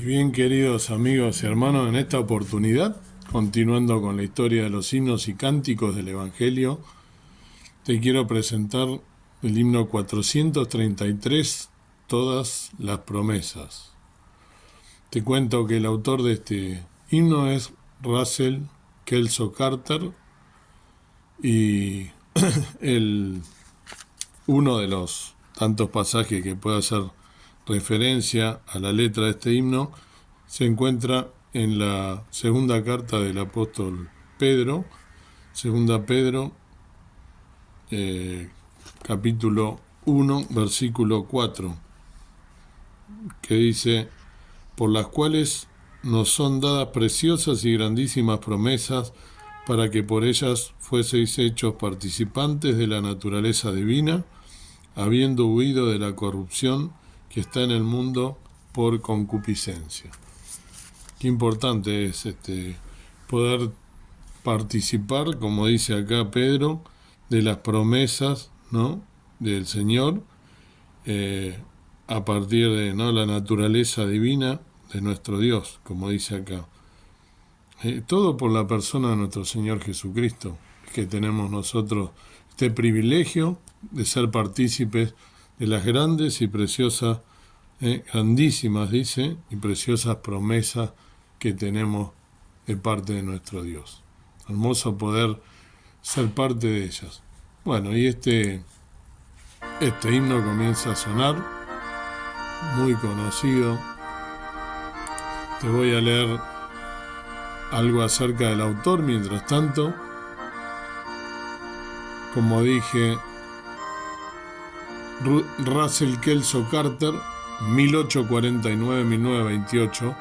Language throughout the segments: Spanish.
Y bien, queridos amigos y hermanos, en esta oportunidad, continuando con la historia de los himnos y cánticos del Evangelio, te quiero presentar el himno 433, Todas las promesas. Te cuento que el autor de este himno es Russell Kelso Carter y uno de los tantos pasajes que puede hacer referencia a la letra de este himno se encuentra en la segunda carta del apóstol Pedro, segunda Pedro, capítulo 1, versículo 4, que dice: por las cuales nos son dadas preciosas y grandísimas promesas, para que por ellas fueseis hechos participantes de la naturaleza divina, habiendo huido de la corrupción que está en el mundo por concupiscencia. Qué importante es poder participar, como dice acá Pedro, de las promesas, ¿no?, del Señor, a partir de, ¿no?, la naturaleza divina de nuestro Dios, como dice acá. Todo por la persona de nuestro Señor Jesucristo, que tenemos nosotros este privilegio de ser partícipes de las grandes y preciosas, grandísimas, dice, y preciosas promesas que tenemos de parte de nuestro Dios. Hermoso poder ser parte de ellas. Bueno, y este himno comienza a sonar, muy conocido. Te voy a leer algo acerca del autor mientras tanto. Como dije, Russell Kelso Carter, 1849-1928,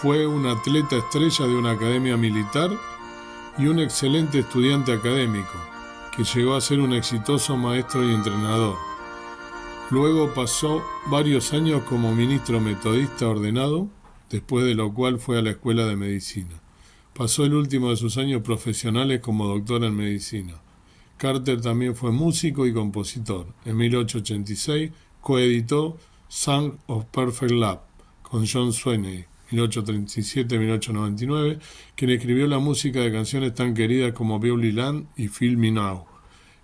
fue un atleta estrella de una academia militar y un excelente estudiante académico, que llegó a ser un exitoso maestro y entrenador. Luego pasó varios años como ministro metodista ordenado, después de lo cual fue a la escuela de medicina. Pasó el último de sus años profesionales como doctor en medicina. Carter también fue músico y compositor. En 1886 coeditó Song of Perfect Love con John Sweeney, 1837-1899, quien escribió la música de canciones tan queridas como Beauty Land y Feel Me Now.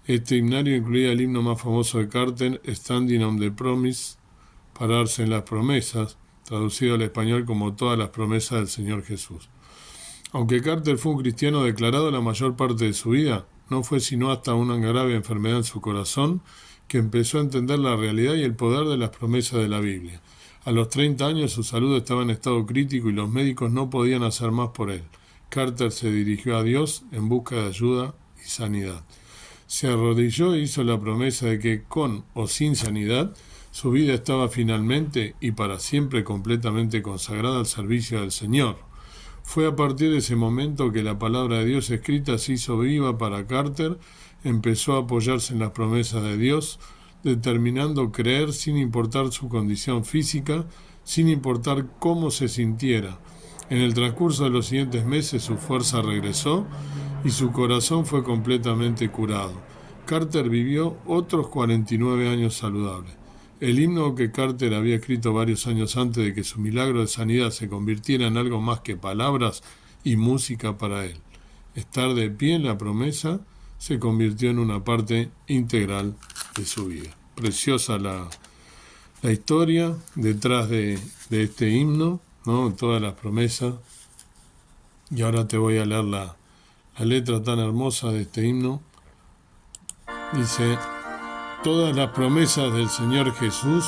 Este himnario incluía el himno más famoso de Carter, Standing on the Promise, pararse en las promesas, traducido al español como Todas las promesas del Señor Jesús. Aunque Carter fue un cristiano declarado la mayor parte de su vida, no fue sino hasta una grave enfermedad en su corazón que empezó a entender la realidad y el poder de las promesas de la Biblia. A los 30 años su salud estaba en estado crítico y los médicos no podían hacer más por él. Carter se dirigió a Dios en busca de ayuda y sanidad. Se arrodilló e hizo la promesa de que, con o sin sanidad, su vida estaba finalmente y para siempre completamente consagrada al servicio del Señor. Fue a partir de ese momento que la palabra de Dios escrita se hizo viva para Carter. Empezó a apoyarse en las promesas de Dios, determinando creer sin importar su condición física, sin importar cómo se sintiera. En el transcurso de los siguientes meses su fuerza regresó y su corazón fue completamente curado. Carter vivió otros 49 años saludables. El himno que Carter había escrito varios años antes de que su milagro de sanidad se convirtiera en algo más que palabras y música para él. Estar de pie en la promesa se convirtió en una parte integral de su vida. Preciosa la historia detrás de este himno, ¿no?, todas las promesas. Y ahora te voy a leer la letra tan hermosa de este himno. Dice: todas las promesas del Señor Jesús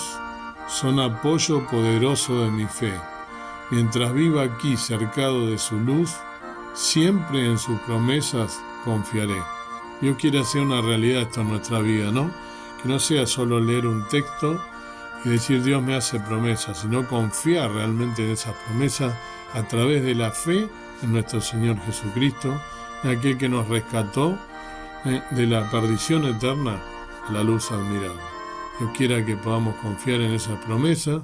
son apoyo poderoso de mi fe. Mientras viva aquí cercado de su luz, siempre en sus promesas confiaré. Dios quiere hacer una realidad esto en nuestra vida, ¿no? Que no sea solo leer un texto y decir Dios me hace promesas, sino confiar realmente en esas promesas a través de la fe en nuestro Señor Jesucristo, en aquel que nos rescató de la perdición eterna a la luz admirable. Dios quiera que podamos confiar en esas promesas.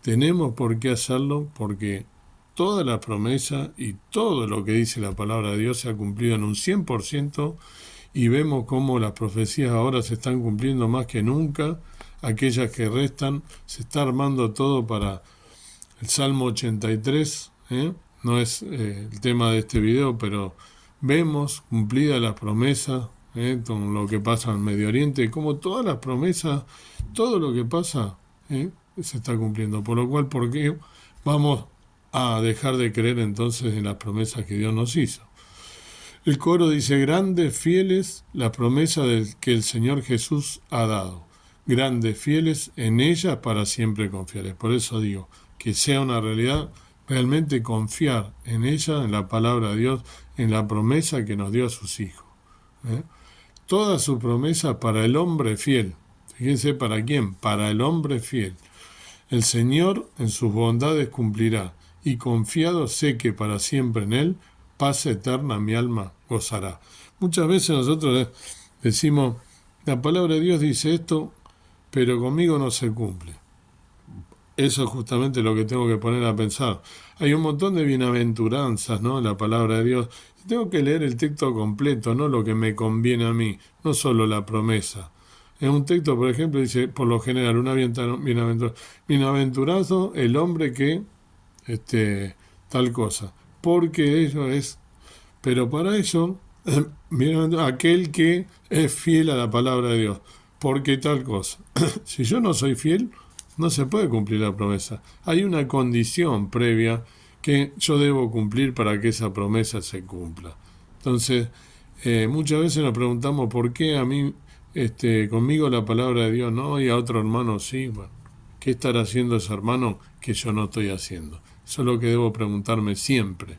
Tenemos por qué hacerlo, porque toda la promesa y todo lo que dice la palabra de Dios se ha cumplido en un 100%, y vemos cómo las profecías ahora se están cumpliendo más que nunca. Aquellas que restan, se está armando todo para el Salmo 83, no es el tema de este video, pero vemos cumplidas las promesas, con lo que pasa en Medio Oriente, como todas las promesas, todo lo que pasa, se está cumpliendo. Por lo cual, ¿por qué vamos a dejar de creer entonces en las promesas que Dios nos hizo? El coro dice: grandes, fieles, la promesa que el Señor Jesús ha dado. Grandes, fieles, en ella para siempre confiares. Por eso digo, que sea una realidad, realmente confiar en ella, en la palabra de Dios, en la promesa que nos dio a sus hijos. Toda su promesa para el hombre fiel. Fíjense, ¿para quién? Para el hombre fiel. El Señor en sus bondades cumplirá, y confiado sé que para siempre en Él, paz eterna mi alma gozará. Muchas veces nosotros decimos, la palabra de Dios dice esto, pero conmigo no se cumple. Eso es justamente lo que tengo que poner a pensar. Hay un montón de bienaventuranzas, ¿no?, en la palabra de Dios. Tengo que leer el texto completo, no lo que me conviene a mí, no solo la promesa. En un texto, por ejemplo, dice, por lo general, una bienaventurado el hombre que, tal cosa, porque ello es, pero para eso, aquel que es fiel a la palabra de Dios, porque tal cosa. Si yo no soy fiel, no se puede cumplir la promesa. Hay una condición previa que yo debo cumplir para que esa promesa se cumpla. Entonces, muchas veces nos preguntamos por qué a mí, conmigo la palabra de Dios no, y a otro hermano sí. Bueno, ¿qué estará haciendo ese hermano que yo no estoy haciendo? Eso es lo que debo preguntarme siempre.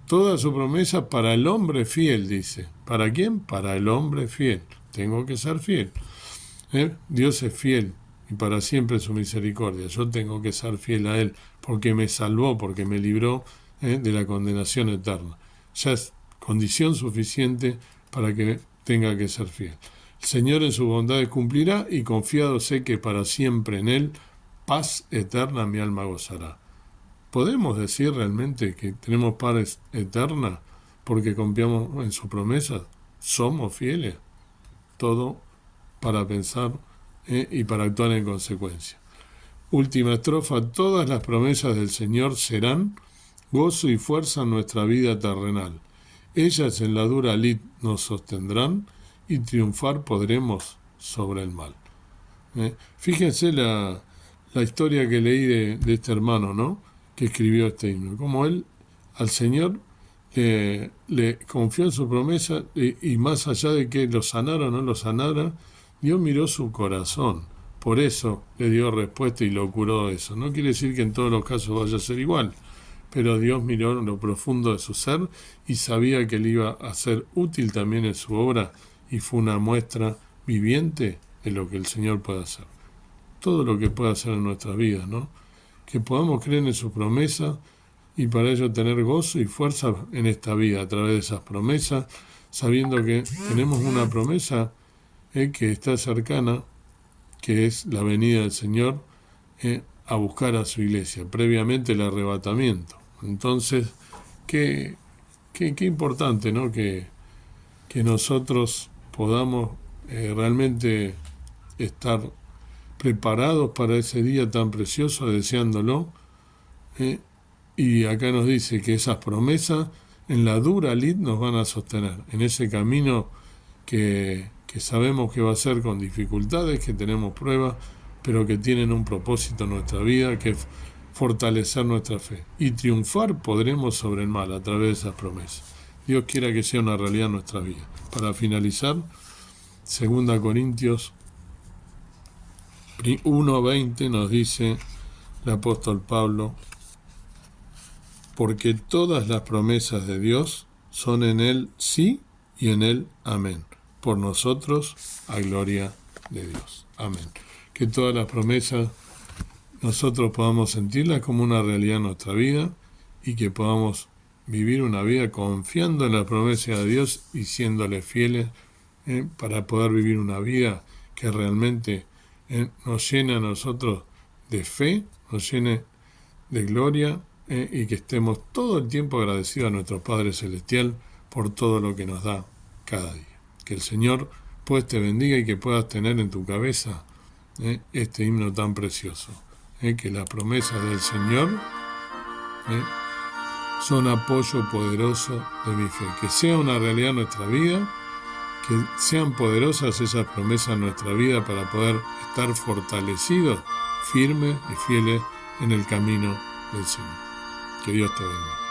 Toda su promesa para el hombre fiel, dice. ¿Para quién? Para el hombre fiel. Tengo que ser fiel. Dios es fiel y para siempre su misericordia. Yo tengo que ser fiel a Él porque me salvó, porque me libró de la condenación eterna. Ya es condición suficiente para que tenga que ser fiel. El Señor en sus bondades cumplirá, y confiado sé que para siempre en Él, paz eterna mi alma gozará. ¿Podemos decir realmente que tenemos paz eterna porque confiamos en sus promesas? ¿Somos fieles? Todo para pensar y para actuar en consecuencia. Última estrofa: todas las promesas del Señor serán gozo y fuerza en nuestra vida terrenal. Ellas en la dura lid nos sostendrán, y triunfar podremos sobre el mal. Fíjense la historia que leí de este hermano, ¿no?, que escribió este himno, como él al Señor le confió en su promesa, y más allá de que lo sanara o no lo sanara, Dios miró su corazón, por eso le dio respuesta y lo curó de eso. No quiere decir que en todos los casos vaya a ser igual, pero Dios miró en lo profundo de su ser y sabía que le iba a ser útil también en su obra, y fue una muestra viviente de lo que el Señor puede hacer. Todo lo que puede hacer en nuestras vidas, ¿no? Que podamos creer en su promesa y para ello tener gozo y fuerza en esta vida a través de esas promesas, sabiendo que tenemos una promesa que está cercana, que es la venida del Señor a buscar a su iglesia, previamente el arrebatamiento. Entonces, qué importante, ¿no?, que nosotros podamos realmente estar preparados para ese día tan precioso, deseándolo. Y acá nos dice que esas promesas en la dura lid nos van a sostener, en ese camino que sabemos que va a ser con dificultades, que tenemos pruebas, pero que tienen un propósito en nuestra vida, que es fortalecer nuestra fe. Y triunfar podremos sobre el mal a través de esas promesas. Dios quiera que sea una realidad en nuestra vida. Para finalizar, 2 Corintios 1:20 nos dice el apóstol Pablo: porque todas las promesas de Dios son en Él sí y en Él amén, por nosotros a gloria de Dios. Amén. Que todas las promesas nosotros podamos sentirlas como una realidad en nuestra vida, y que podamos vivir una vida confiando en la promesa de Dios y siéndole fieles, para poder vivir una vida que realmente nos llene a nosotros de fe, nos llene de gloria, y que estemos todo el tiempo agradecidos a nuestro Padre Celestial por todo lo que nos da cada día. Que el Señor pues te bendiga y que puedas tener en tu cabeza este himno tan precioso. que las promesas del Señor son apoyo poderoso de mi fe. Que sea una realidad en nuestra vida, que sean poderosas esas promesas en nuestra vida para poder estar fortalecidos, firmes y fieles en el camino del Señor. Que Dios te bendiga.